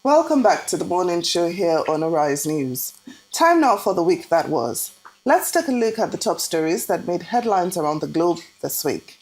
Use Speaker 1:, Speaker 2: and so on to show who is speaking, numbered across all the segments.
Speaker 1: Welcome back to the morning show here on Arise News. Time now for the week that was. Let's take a look at the top stories that made headlines around the globe this week.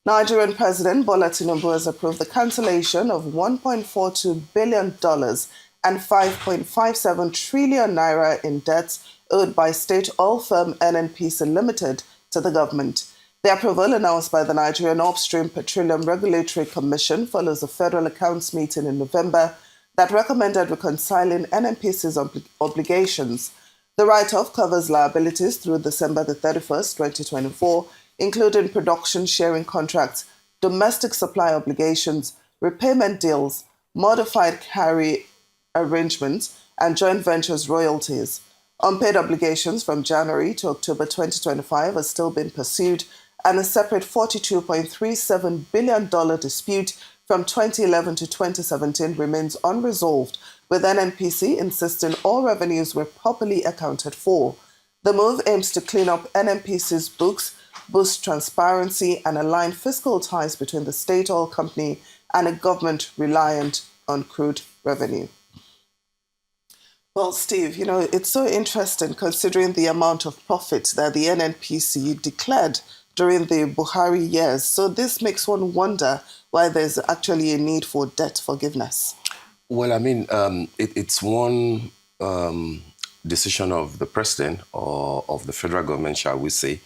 Speaker 1: Nigerian President Bola Tinubu has approved the cancellation of $1.42 billion and 5.57 trillion naira in debts owed by state oil firm NNPC Limited to the government. The approval announced by the Nigerian Upstream Petroleum Regulatory Commission follows a federal accounts meeting in November that recommended reconciling NNPC's obligations. The write-off covers liabilities through December the 31st, 2024, including production sharing contracts, domestic supply obligations, repayment deals, modified carry arrangements, and joint ventures royalties. Unpaid obligations from January to October 2025 are still being pursued, and a separate $42.37 billion dispute from 2011 to 2017 remains unresolved, with NNPC insisting all revenues were properly accounted for. The move aims to clean up NNPC's books, boost transparency, and align fiscal ties between the state oil company and a government reliant on crude revenue. Well, Steve, it's so interesting considering the amount of profit that the NNPC declared during the Buhari years. So this makes one wonder why there's actually a need for debt forgiveness.
Speaker 2: Well, I mean, it's one decision of the president or of the federal government, shall we say,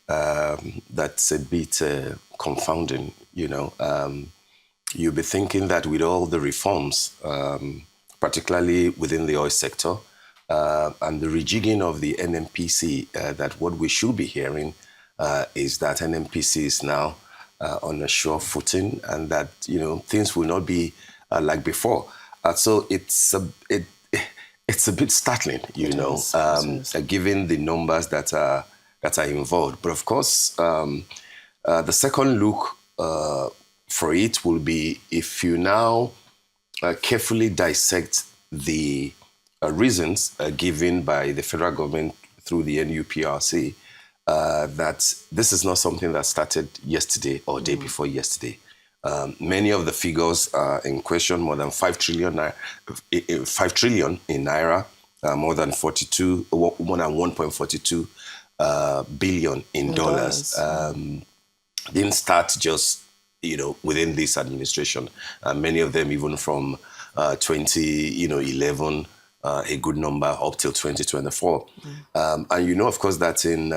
Speaker 2: that's a bit confounding. You'll be thinking that with all the reforms, particularly within the oil sector, and the rejigging of the NNPC, that what we should be hearing is that NNPC is now on a sure footing, and that things will not be like before. So it's a bit startling, given the numbers that are involved. But of course, the second look for it will be if you now carefully dissect the reasons given by the federal government through the NUPRC, that this is not something that started yesterday or day before yesterday. Many of the figures in question, more than 5 trillion in naira, more than 1.42 billion in dollars. Didn't start just within this administration. Many of them even from 2011, a good number up till 2024. And of course, that in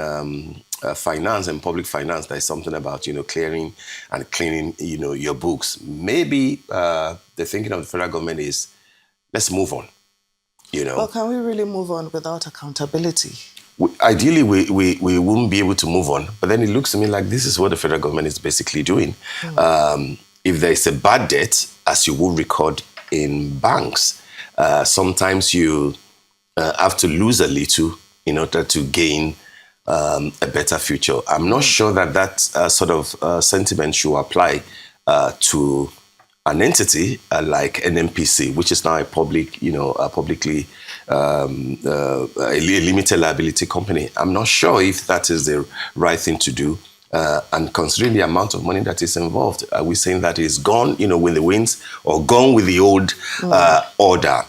Speaker 2: finance and public finance, there's something about, clearing and cleaning, your books. Maybe the thinking of the federal government is, let's move on,
Speaker 1: Well, can we really move on without accountability?
Speaker 2: Ideally, we wouldn't be able to move on. But then it looks to me like this is what the federal government is basically doing. If there is a bad debt, as you will record in banks, sometimes you have to lose a little in order to gain a better future. I'm not sure that sort of sentiment should apply to an entity like NNPC, which is now a publicly a limited liability company. I'm not sure if that is the right thing to do. And considering the amount of money that is involved, are we saying that it's gone, with the winds, or gone with the old order?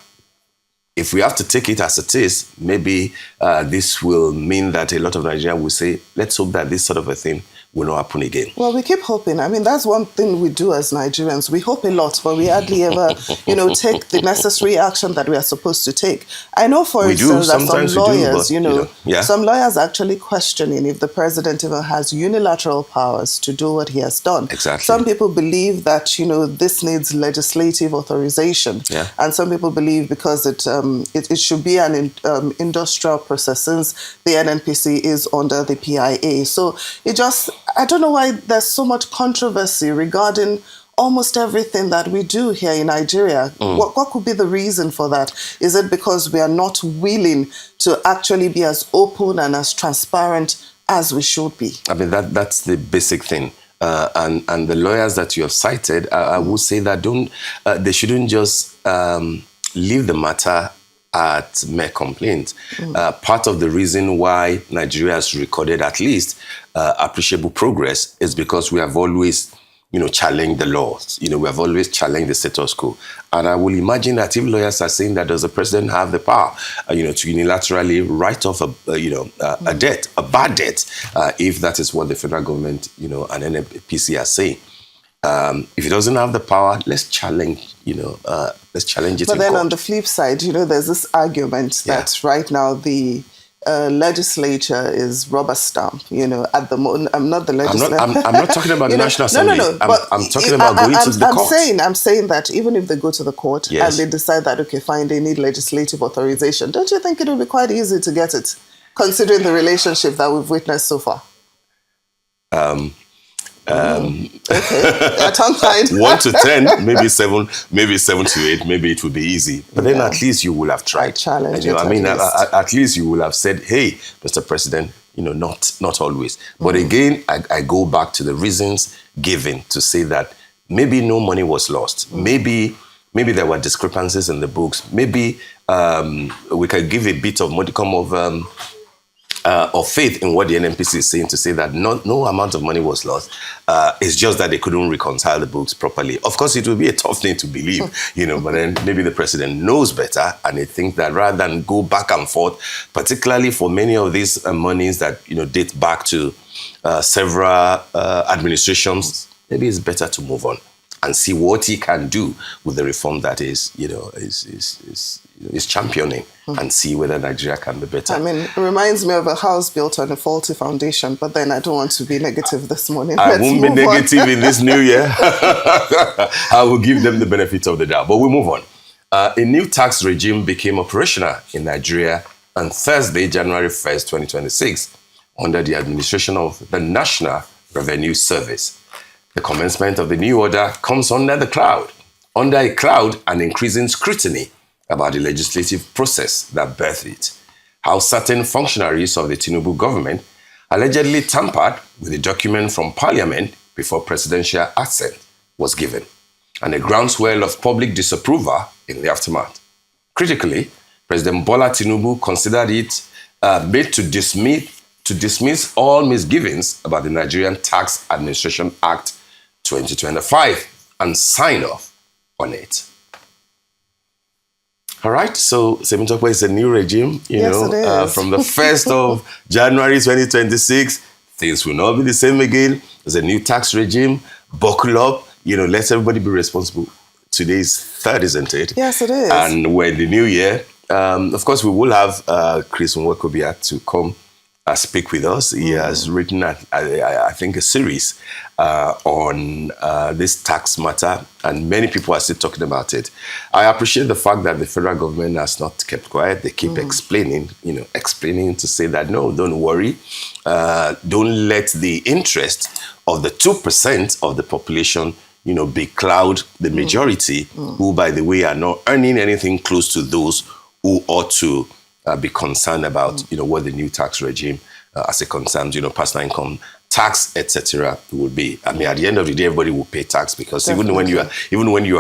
Speaker 2: If we have to take it as it is, maybe this will mean that a lot of Nigerians will say, let's hope that this sort of a thing will not happen again.
Speaker 1: Well, we keep hoping. I mean, that's one thing we do as Nigerians. We hope a lot, but we hardly ever, take the necessary action that we are supposed to take. I know, for instance, that some lawyers, some lawyers are actually questioning if the president even has unilateral powers to do what he has done.
Speaker 2: Exactly.
Speaker 1: Some people believe that, this needs legislative authorization.
Speaker 2: Yeah.
Speaker 1: And some people believe because it should be an industrial process, since the NNPC is under the PIA. So I don't know why there's so much controversy regarding almost everything that we do here in Nigeria. What could be the reason for that? Is it because we are not willing to actually be as open and as transparent as we should be?
Speaker 2: I mean, that's the basic thing. And the lawyers that you have cited, I would say that they shouldn't just leave the matter at mere complaint. Part of the reason why Nigeria has recorded at least appreciable progress is because we have always challenge the laws. We have always challenged the status quo. And I will imagine that if lawyers are saying that does the president have the power, to unilaterally write off a debt, a bad debt, if that is what the federal government, and NNPC are saying. If he doesn't have the power, let's challenge it.
Speaker 1: But then on the flip side, there's this argument that right now the legislature is rubber stamp. At the moment, I'm not the legislature.
Speaker 2: I'm not talking about the National Assembly.
Speaker 1: No.
Speaker 2: I'm talking about going to the court.
Speaker 1: I'm saying that even if they go to the court and they decide that, okay, fine, they need legislative authorization, don't you think it will be quite easy to get it, considering the relationship that we've witnessed so far? Okay, I don't mind.
Speaker 2: 1 to 10, maybe 7 to 8, maybe it would be easy. But then at least you will have tried.
Speaker 1: Challenge it,
Speaker 2: at least you will have said, hey, Mr. President, not always. But again, I go back to the reasons given to say that maybe no money was lost. Maybe there were discrepancies in the books. Maybe we can give a bit of modicum of faith in what the NNPC is saying to say that no amount of money was lost. It's just that they couldn't reconcile the books properly. Of course, it will be a tough thing to believe, but then maybe the president knows better and he thinks that rather than go back and forth, particularly for many of these monies that, date back to several administrations, maybe it's better to move on and see what he can do with the reform that is championing and see whether Nigeria can be better.
Speaker 1: I mean, it reminds me of a house built on a faulty foundation, but then I don't want to be negative this morning.
Speaker 2: I won't be negative in this new year. I will give them the benefit of the doubt, but we'll move on. A new tax regime became operational in Nigeria on Thursday, January 1st, 2026, under the administration of the National Revenue Service. The commencement of the new order comes under a cloud and increasing scrutiny about the legislative process that birthed it. How certain functionaries of the Tinubu government allegedly tampered with a document from Parliament before presidential assent was given, and a groundswell of public disapproval in the aftermath. Critically, President Bola Tinubu considered it made to dismiss all misgivings about the Nigerian Tax Administration Act 2025 and sign off on it. All right, so Semitokwe is a new regime,
Speaker 1: Yes, it is.
Speaker 2: from the 1st of January 2026. Things will not be the same again. There's a new tax regime. Buckle up, let everybody be responsible. Today is 3rd, isn't it?
Speaker 1: Yes, it is.
Speaker 2: And we're in the new year. Of course, we will have Chris Nwokobia to come speak with us. He has written, I think, a series on this tax matter, and many people are still talking about it. I appreciate the fact that the federal government has not kept quiet. They keep explaining to say that, no, don't worry. Don't let the interest of the 2% of the population, becloud the majority, who, by the way, are not earning anything close to those who ought to be concerned about, what the new tax regime, as it concerns, personal income tax, etc., will be. I mean, at the end of the day, everybody will pay tax because even when you are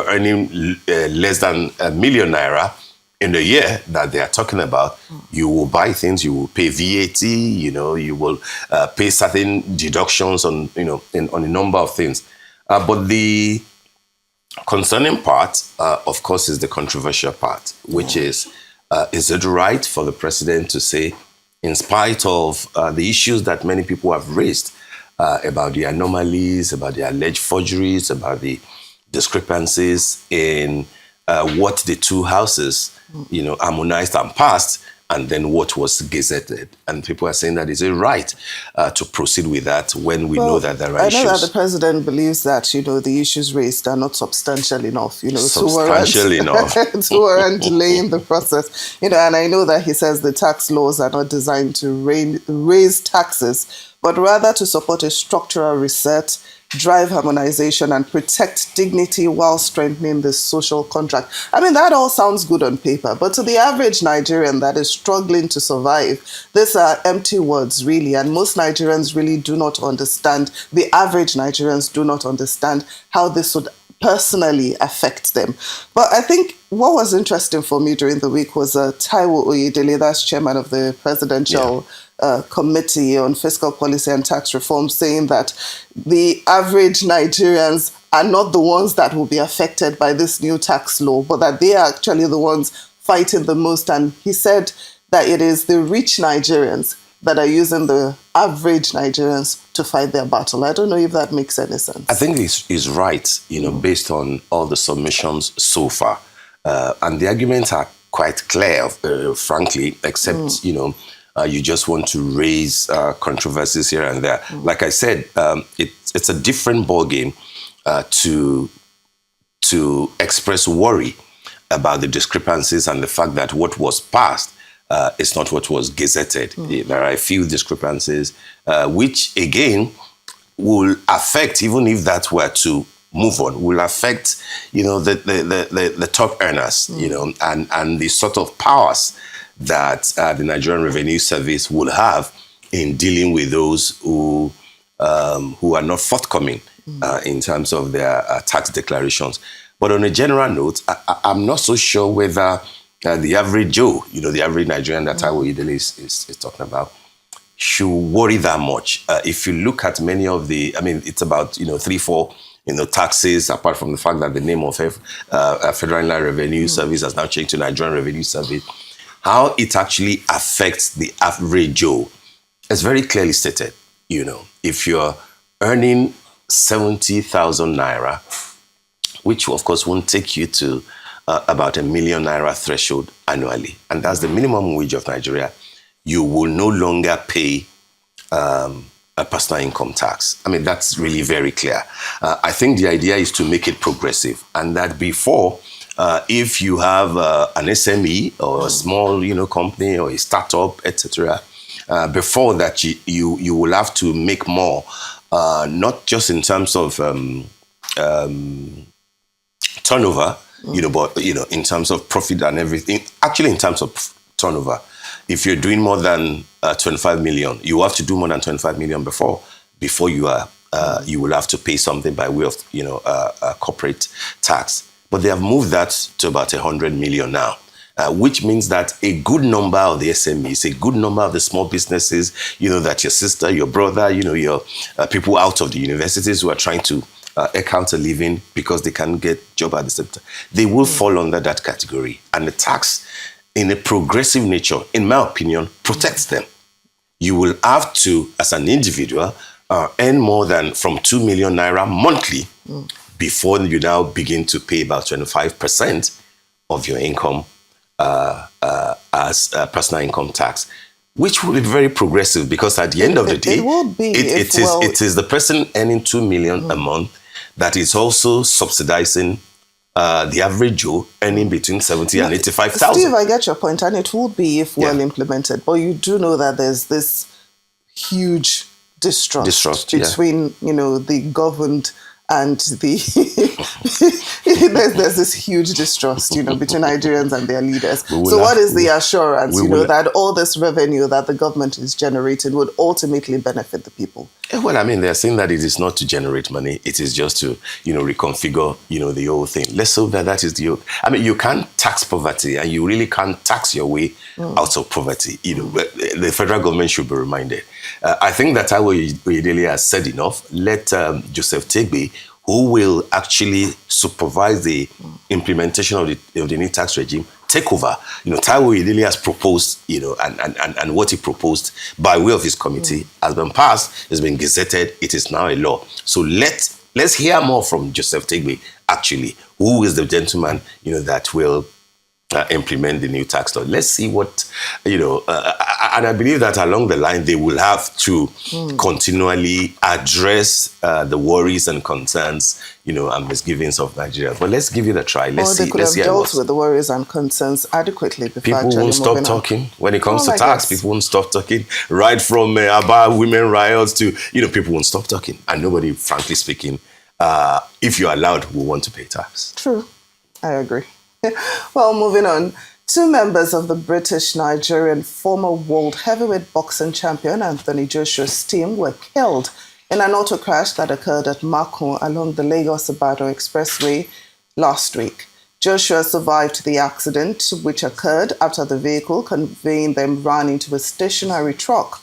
Speaker 2: earning less than ₦1 million in the year that they are talking about, you will buy things, you will pay VAT, you will pay certain deductions on on a number of things. But the concerning part, of course, is the controversial part, which is it right for the president to say, in spite of the issues that many people have raised about the anomalies, about the alleged forgeries, about the discrepancies in what the two houses, harmonized and passed, and then what was gazetted. And people are saying that is it right to proceed with that when we know that there are issues?
Speaker 1: I know that the president believes that, the issues raised are not substantial enough, to warrant delaying the process. And I know that he says the tax laws are not designed to raise taxes, but rather to support a structural reset, drive harmonization, and protect dignity while strengthening the social contract. I mean, that all sounds good on paper, but to the average Nigerian that is struggling to survive, these are empty words, really, and most Nigerians really do not understand, the average Nigerians do not understand how this would personally affect them. But I think what was interesting for me during the week was Taiwo Oyedele, that's chairman of the Presidential Committee on Fiscal Policy and Tax Reform, saying that the average Nigerians are not the ones that will be affected by this new tax law, but that they are actually the ones fighting the most. And he said that it is the rich Nigerians that are using the average Nigerians to fight their battle. I don't know if that makes any sense.
Speaker 2: I think he's right, based on all the submissions so far. And the arguments are quite clear, frankly, except, you just want to raise controversies here and there. Like I said, it's a different ballgame to express worry about the discrepancies and the fact that what was passed is not what was gazetted. There are a few discrepancies, which again will affect, even if that were to move on, will affect, the top earners, and the sort of powers that the Nigerian Revenue Service will have in dealing with those who are not forthcoming in terms of their tax declarations. But on a general note, I'm not so sure whether the average Joe, the average Nigerian that Taiwo Idele is talking about, should worry that much. If you look at many of it's about, 3-4, taxes, apart from the fact that the name of Federal Inland Revenue Service has now changed to Nigerian Revenue Service, how it actually affects the average Joe is very clearly stated. If you're earning 70,000 naira, which of course won't take you to about ₦1 million threshold annually, and that's the minimum wage of Nigeria, you will no longer pay a personal income tax. That's really very clear. I think the idea is to make it progressive, and that before, if you have an SME or a small, company or a startup, etc., before that you will have to make more, not just in terms of turnover, but in terms of profit and everything. Actually, in terms of turnover, if you're doing more than 25 million, you have to do more than 25 million before you will have to pay something by way of corporate tax. But they have moved that to about 100 million now, which means that a good number of the SMEs, a good number of the small businesses, that your sister, your brother, your people out of the universities who are trying to eke out a living because they can't get job at the same time, they will fall under that category. And the tax, in a progressive nature, in my opinion, protects them. You will have to, as an individual, earn more than from 2 million naira monthly before you now begin to pay about 25% of your income as personal income tax, which will be very progressive, because at the end of the day, it is the person earning 2 million a month that is also subsidizing the average Joe earning between 70 and 85,000.
Speaker 1: Steve, I get your point, and it would be if well implemented. But you do know that there's this huge distrust between the governed and there's this huge distrust, between Nigerians and their leaders. So what is the assurance, that all this revenue that the government is generating would ultimately benefit the people?
Speaker 2: Well, they're saying that it is not to generate money. It is just to, reconfigure, the whole thing. Let's hope that is the hope. You can't tax poverty, and you really can't tax your way out of poverty. The federal government should be reminded. I think that Taiwo Idele has said enough. Let Joseph Tegbe, who will actually supervise the implementation of the new tax regime, take over. Taiwo Idele has proposed, and what he proposed by way of his committee has been passed, has been gazetted. It is now a law. So let's hear more from Joseph Tegbe, actually, who is the gentleman, that will implement the new tax law. Let's see what, and I believe that along the line, they will have to continually address the worries and concerns, and misgivings of Nigeria. But let's give it a try. Let's see.
Speaker 1: They could have dealt with the worries and concerns adequately before
Speaker 2: people won't stop talking. When it comes to tax, people won't stop talking. Right from about women riots to, people won't stop talking. And nobody, frankly speaking, if you're allowed, will want to pay tax.
Speaker 1: True. I agree. Well, moving on. 2 members of the British-Nigerian former world heavyweight boxing champion Anthony Joshua's team were killed in an auto crash that occurred at Makun along the Lagos-Ibadan Expressway last week. Joshua survived the accident, which occurred after the vehicle conveying them ran into a stationary truck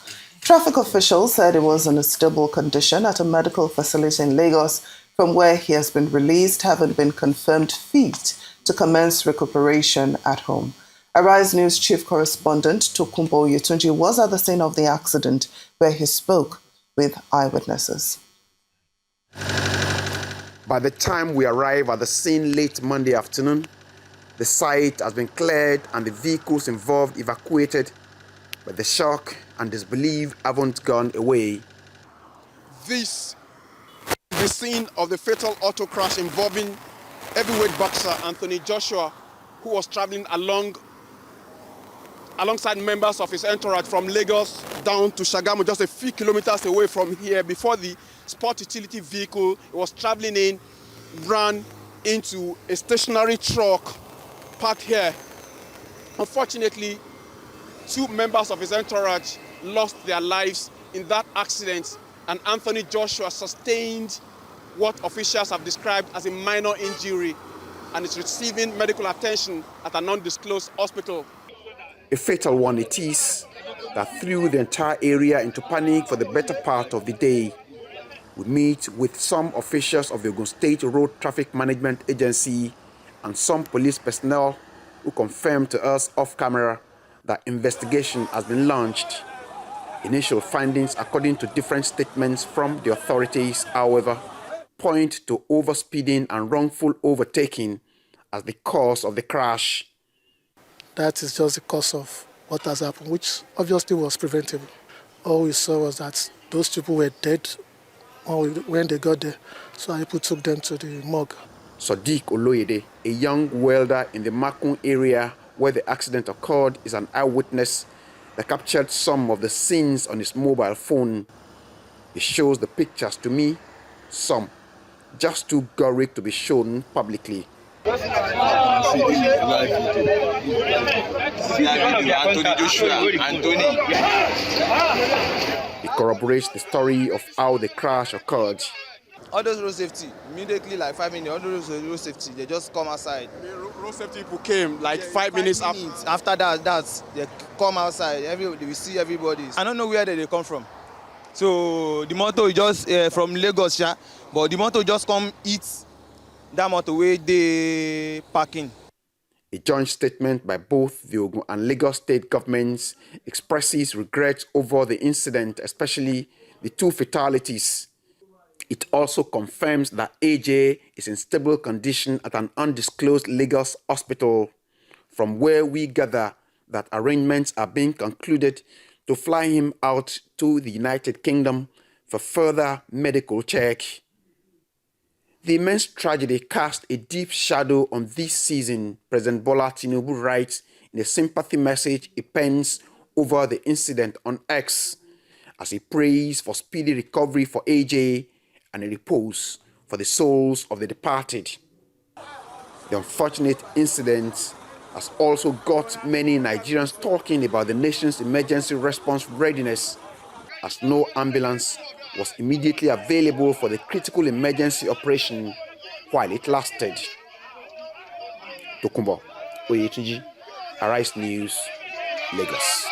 Speaker 1: Traffic officials said he was in a stable condition at a medical facility in Lagos, from where he has been released, having been confirmed fit to commence recuperation at home. Arise News chief correspondent Tokunbo Yetunji was at the scene of the accident, where he spoke with eyewitnesses.
Speaker 3: By the time we arrive at the scene late Monday afternoon, the site has been cleared and the vehicles involved evacuated, but the shock and disbelief haven't gone away. This is the scene of the fatal auto crash involving heavyweight boxer Anthony Joshua, who was traveling alongside members of his entourage from Lagos down to Shagamu, just a few kilometers away from here, before the sport utility vehicle he was traveling in ran into a stationary truck parked here. Unfortunately, 2 members of his entourage lost their lives in that accident, and Anthony Joshua sustained what officials have described as a minor injury and is receiving medical attention at an undisclosed hospital. A fatal one it is that threw the entire area into panic for the better part of the day. We meet with some officials of the Ogun State Road Traffic Management Agency and some police personnel who confirmed to us off camera that investigation has been launched. Initial findings, according to different statements from the authorities, however, point to overspeeding and wrongful overtaking as the cause of the crash.
Speaker 4: That is just the cause of what has happened, which obviously was preventable. All we saw was that those people were dead when they got there, so people took them to the morgue.
Speaker 3: Sadiq Oloyede, a young welder in the Makun area where the accident occurred, is an eyewitness that captured some of the scenes on his mobile phone. He shows the pictures to me, some just too gory to be shown publicly. He corroborates the story of how the crash occurred.
Speaker 5: All those road safety, immediately like 5 minutes, all those road safety, they just come outside.
Speaker 3: The road safety people came like 5 minutes after.
Speaker 5: After that, they come outside, we see everybody. I don't know where they come from. So the motor is just from Lagos, yeah, but the motor just come eat that motorway they parking.
Speaker 3: A joint statement by both the Ogun and Lagos state governments expresses regret over the incident, especially the 2 fatalities. It also confirms that AJ is in stable condition at an undisclosed Lagos hospital, from where we gather that arrangements are being concluded to fly him out to the United Kingdom for further medical check. The immense tragedy cast a deep shadow on this season, President Bola Tinubu writes in a sympathy message he pens over the incident on X, as he prays for speedy recovery for AJ and a repose for the souls of the departed. The unfortunate incident has also got many Nigerians talking about the nation's emergency response readiness, as no ambulance was immediately available for the critical emergency operation while it lasted. Tokunbo Oyetunji, Arise News, Lagos.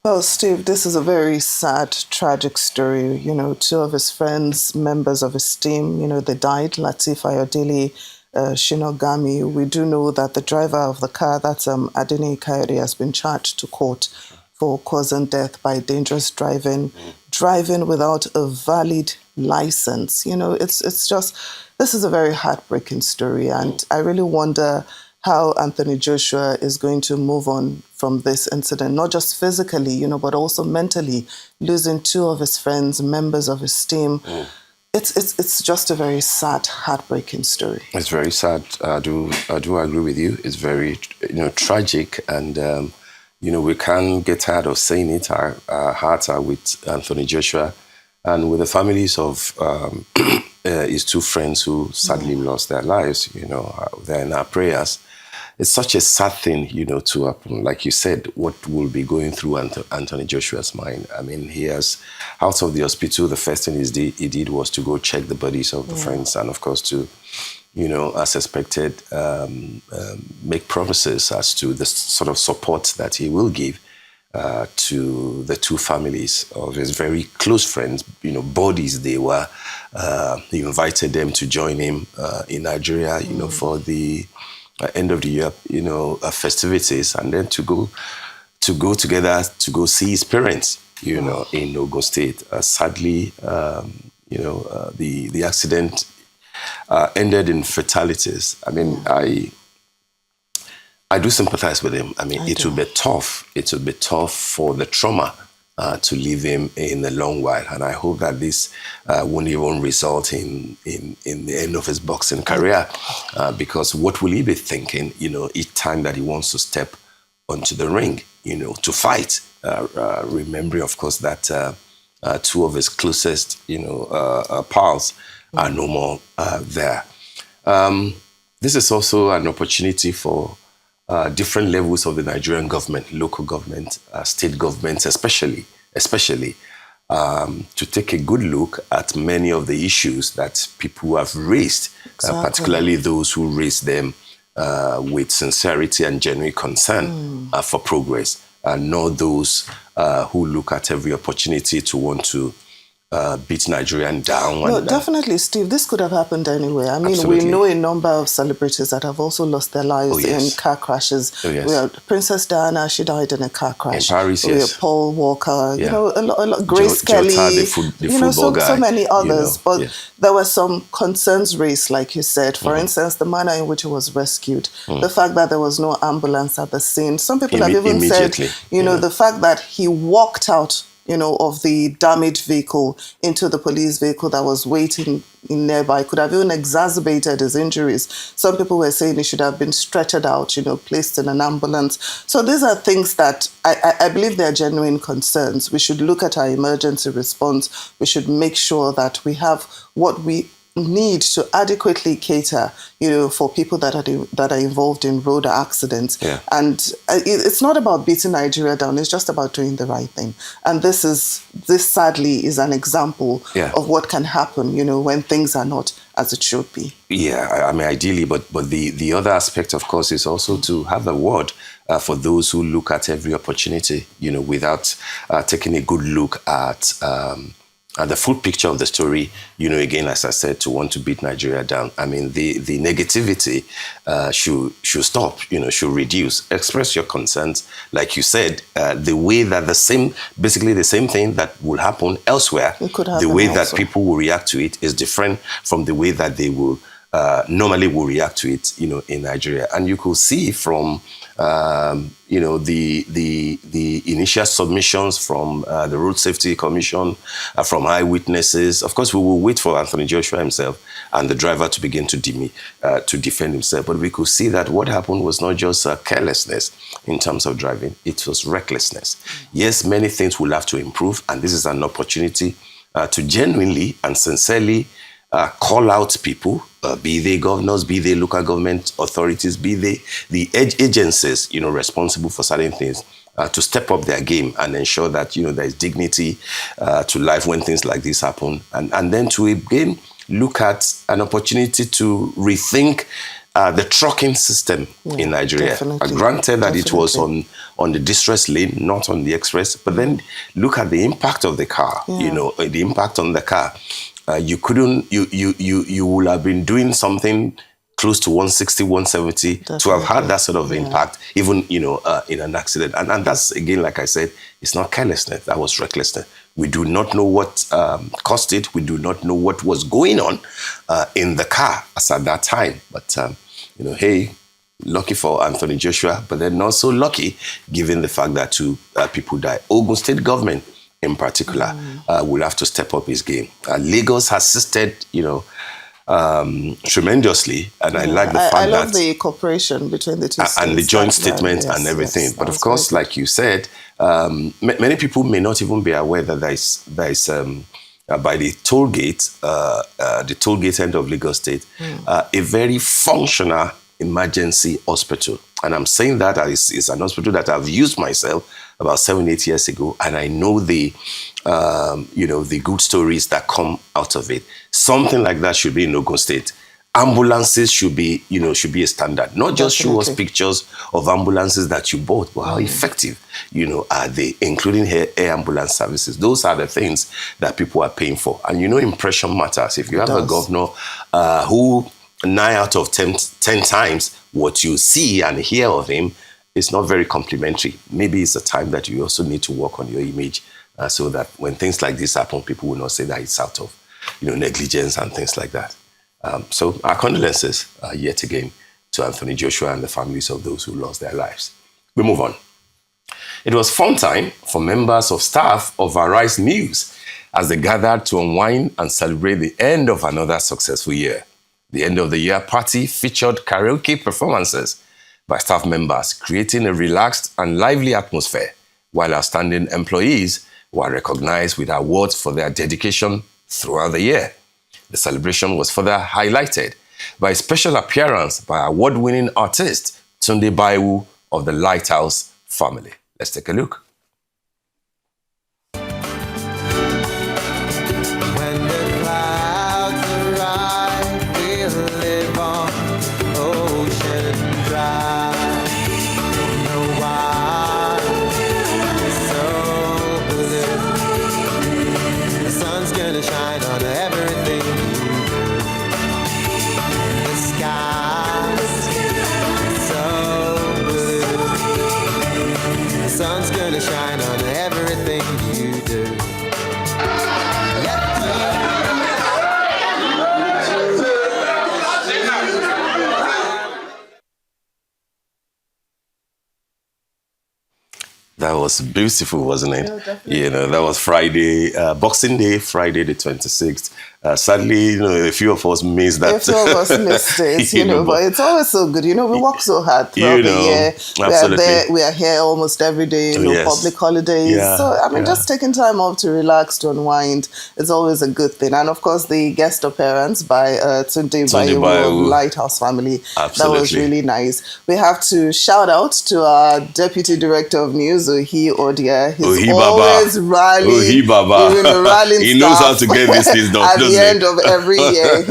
Speaker 1: Well, Steve, this is a very sad, tragic story. 2 of his friends, members of his team, they died. Lateef Ayodele, Shinogami. We do know that the driver of the car, that's Adeni Coyote, has been charged to court for causing death by dangerous driving without a valid license. It's just, this is a very heartbreaking story. And I really wonder how Anthony Joshua is going to move on from this incident, not just physically, but also mentally, losing 2 of his friends, members of his team. It's just a very sad, heartbreaking story.
Speaker 2: It's very sad. I do agree with you. It's very, tragic, and we can't get tired of saying it. Our hearts are with Anthony Joshua and with the families of his 2 friends who sadly lost their lives. They're in our prayers. It's such a sad thing, to happen. Like you said, what will be going through Anthony Joshua's mind? I mean, he has, out of the hospital, the first thing he did was to go check the bodies of the friends and, of course, to as expected, make promises as to the sort of support that he will give to the two families of his very close friends, bodies they were. He invited them to join him in Nigeria, for the end of the year, festivities, and then to go together to go see his parents, in Ogun State. Sadly, the accident ended in fatalities. I mean, I do sympathize with him. I mean, it will be tough. It will be tough for the trauma to leave him in a long while. And I hope that this won't even result in the end of his boxing career. Because what will he be thinking, each time that he wants to step onto the ring, to fight? Remembering, of course, that two of his closest, pals are no more there. This is also an opportunity for different levels of the Nigerian government, local government, state governments, especially, to take a good look at many of the issues that people have raised, particularly those who raised them with sincerity and genuine concern for progress, and not those who look at every opportunity to want to beat Nigerian down.
Speaker 1: No, definitely, Steve. This could have happened anywhere. I mean,
Speaker 2: Absolutely.
Speaker 1: we know a number of celebrities that have also lost their lives in car crashes.
Speaker 2: Oh, yes.
Speaker 1: We have Princess Diana, she died in a car crash.
Speaker 2: In Paris,
Speaker 1: we
Speaker 2: yes.
Speaker 1: have Paul Walker,
Speaker 2: Yeah.
Speaker 1: a lot, Grace Kelly,
Speaker 2: Jota, the football guy,
Speaker 1: so many others. But
Speaker 2: yeah.
Speaker 1: there were some concerns raised, like you said. For instance, the manner in which he was rescued, the fact that there was no ambulance at the scene. Some people have even said, the fact that he walked out of the damaged vehicle into the police vehicle that was waiting in nearby could have even exacerbated his injuries. Some people were saying he should have been stretchered out, placed in an ambulance. So these are things that I believe they're genuine concerns. We should look at our emergency response. We should make sure that we have what we need to adequately cater, for people that are involved in road accidents.
Speaker 2: Yeah.
Speaker 1: And it's not about beating Nigeria down. It's just about doing the right thing. And this sadly is an example of what can happen, when things are not as it should be.
Speaker 2: Yeah, I mean, ideally, but the other aspect, of course, is also to have a word for those who look at every opportunity, without taking a good look at the full picture of the story, again, as I said, to want to beat Nigeria down. I mean, the negativity should stop, should reduce. Express your concerns. Like you said, the way that basically the same thing that will happen elsewhere, the way that people will react to it is different from the way that they will normally will react to it, in Nigeria. And you could see from the initial submissions from the Road Safety Commission, from eyewitnesses. Of course, we will wait for Anthony Joshua himself and the driver to begin to defend himself. But we could see that what happened was not just carelessness in terms of driving, it was recklessness. Yes, many things will have to improve, and this is an opportunity to genuinely and sincerely call out people, be they governors, be they local government authorities, be they the agencies, responsible for certain things, to step up their game and ensure that, there is dignity to life when things like this happen. And then to again look at an opportunity to rethink the trucking system in Nigeria. Granted that it was on the distress lane, not on the express, but then look at the impact of the car, the impact on the car. You would have been doing something close to 160, 170 to have had that sort of impact, even, in an accident. And that's, again, like I said, it's not carelessness. That was recklessness. We do not know what caused it. We do not know what was going on in the car as at that time. But, hey, lucky for Anthony Joshua, but then not so lucky given the fact that two people died. Ogun State government, in particular, will have to step up his game. Lagos has assisted, tremendously, and I like the fact that... I
Speaker 1: love the cooperation between the two states.
Speaker 2: And the joint statement and everything. Yes, but of course, like you said, many people may not even be aware that there is by the toll gate end of Lagos State, a very functional emergency hospital. And I'm saying that it's an hospital that I've used myself about 7-8 years ago, and I know the good stories that come out of it. Something like that should be in Ogun State. ambulances should be, should be a standard. Not just show us
Speaker 1: Definitely.
Speaker 2: pictures of ambulances that you bought, but how effective, are they, including air ambulance services. Those are the things that people are paying for. And impression matters. If you have a governor who 9 out of 10 times what you see and hear of him is not very complimentary, maybe it's a time that you also need to work on your image so that when things like this happen, people will not say that it's out of negligence and things like that. So our condolences yet again to Anthony Joshua and the families of those who lost their lives. We move on. It was fun time for members of staff of Arise News as they gathered to unwind and celebrate the end of another successful year. The end of the year party featured karaoke performances by staff members, creating a relaxed and lively atmosphere, while outstanding employees were recognized with awards for their dedication throughout the year. The celebration was further highlighted by a special appearance by award-winning artist Tunde Baiwu of the Lighthouse family. Let's take a look.
Speaker 6: When the clouds arrive, we'll live on ocean drive. Don't know why it's so blue. The sun's gonna shine on everything you do. The sky's so blue. The sun's gonna shine on everything you do.
Speaker 2: That was beautiful, wasn't it?
Speaker 1: Yeah, definitely.
Speaker 2: That was Friday, Boxing Day, Friday the 26th. Sadly, a few of us missed that.
Speaker 1: A few of us missed it, but it's always so good. We work so hard throughout the year. We are here almost every day, public holidays.
Speaker 2: Yeah,
Speaker 1: so, just taking time off to relax, to unwind, is always a good thing. And of course, the guest appearance by Tunde Baiwu of Lighthouse family.
Speaker 2: Absolutely.
Speaker 1: That was really nice. We have to shout out to our Deputy Director of News, Ohi Odia. He's always rallying.
Speaker 2: He knows how to get these things done.
Speaker 1: At the end of every year,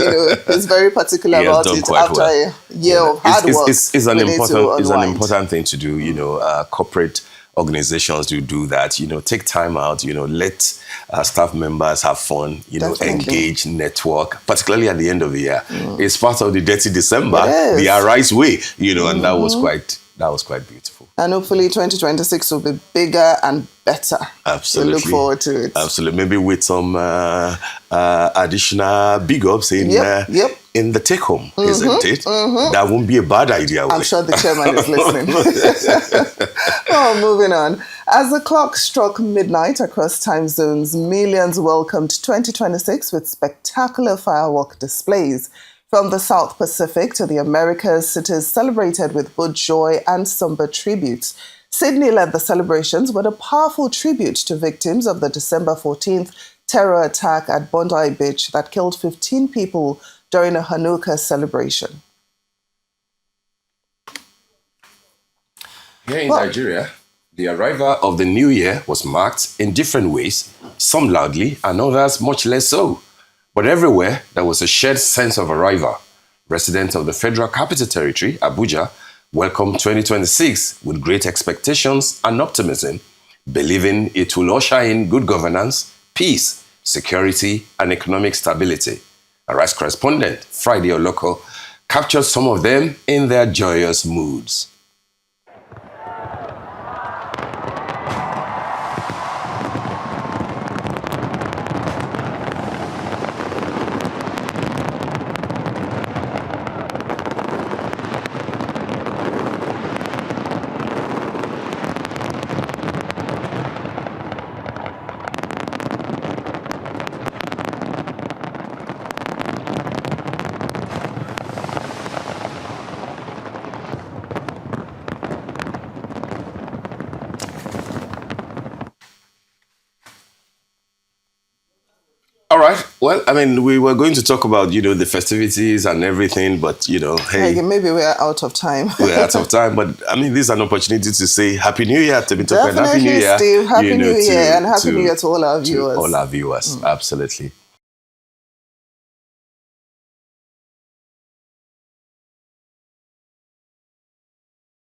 Speaker 1: he's very particular about it. After a year of hard work,
Speaker 2: it's an important thing to do. Corporate organizations do that. Take time out. Let staff members have fun. Engage, network, particularly at the end of the year. It's part of the Dirty December, the Arise way. And that was quite beautiful.
Speaker 1: And hopefully 2026 will be bigger and better.
Speaker 2: Absolutely.
Speaker 1: We look forward to it.
Speaker 2: Absolutely. Maybe with some additional big ups in the take home, isn't it? That won't be a bad idea.
Speaker 1: I'm sure the chairman is listening. Moving on. As the clock struck midnight across time zones, millions welcomed 2026 with spectacular firework displays. From the South Pacific to the Americas, cities celebrated with both joy and somber tributes. Sydney led the celebrations with a powerful tribute to victims of the December 14th terror attack at Bondi Beach that killed 15 people during a Hanukkah celebration.
Speaker 2: Here in Nigeria, the arrival of the new year was marked in different ways, some loudly and others much less so. But everywhere, there was a shared sense of arrival. Residents of the Federal Capital Territory, Abuja, welcomed 2026 with great expectations and optimism, believing it will usher in good governance, peace, security, and economic stability. Arise correspondent Friday Oloko captured some of them in their joyous moods. All right. Well, we were going to talk about, the festivities and everything, but, hey.
Speaker 1: Maybe we're out of time.
Speaker 2: We're out of time, but, this is an opportunity to say Happy New Year to
Speaker 1: Definitely,
Speaker 2: Happy New Year.
Speaker 1: Steve. Happy New Year, and Happy New Year to all our viewers.
Speaker 2: All our viewers, absolutely.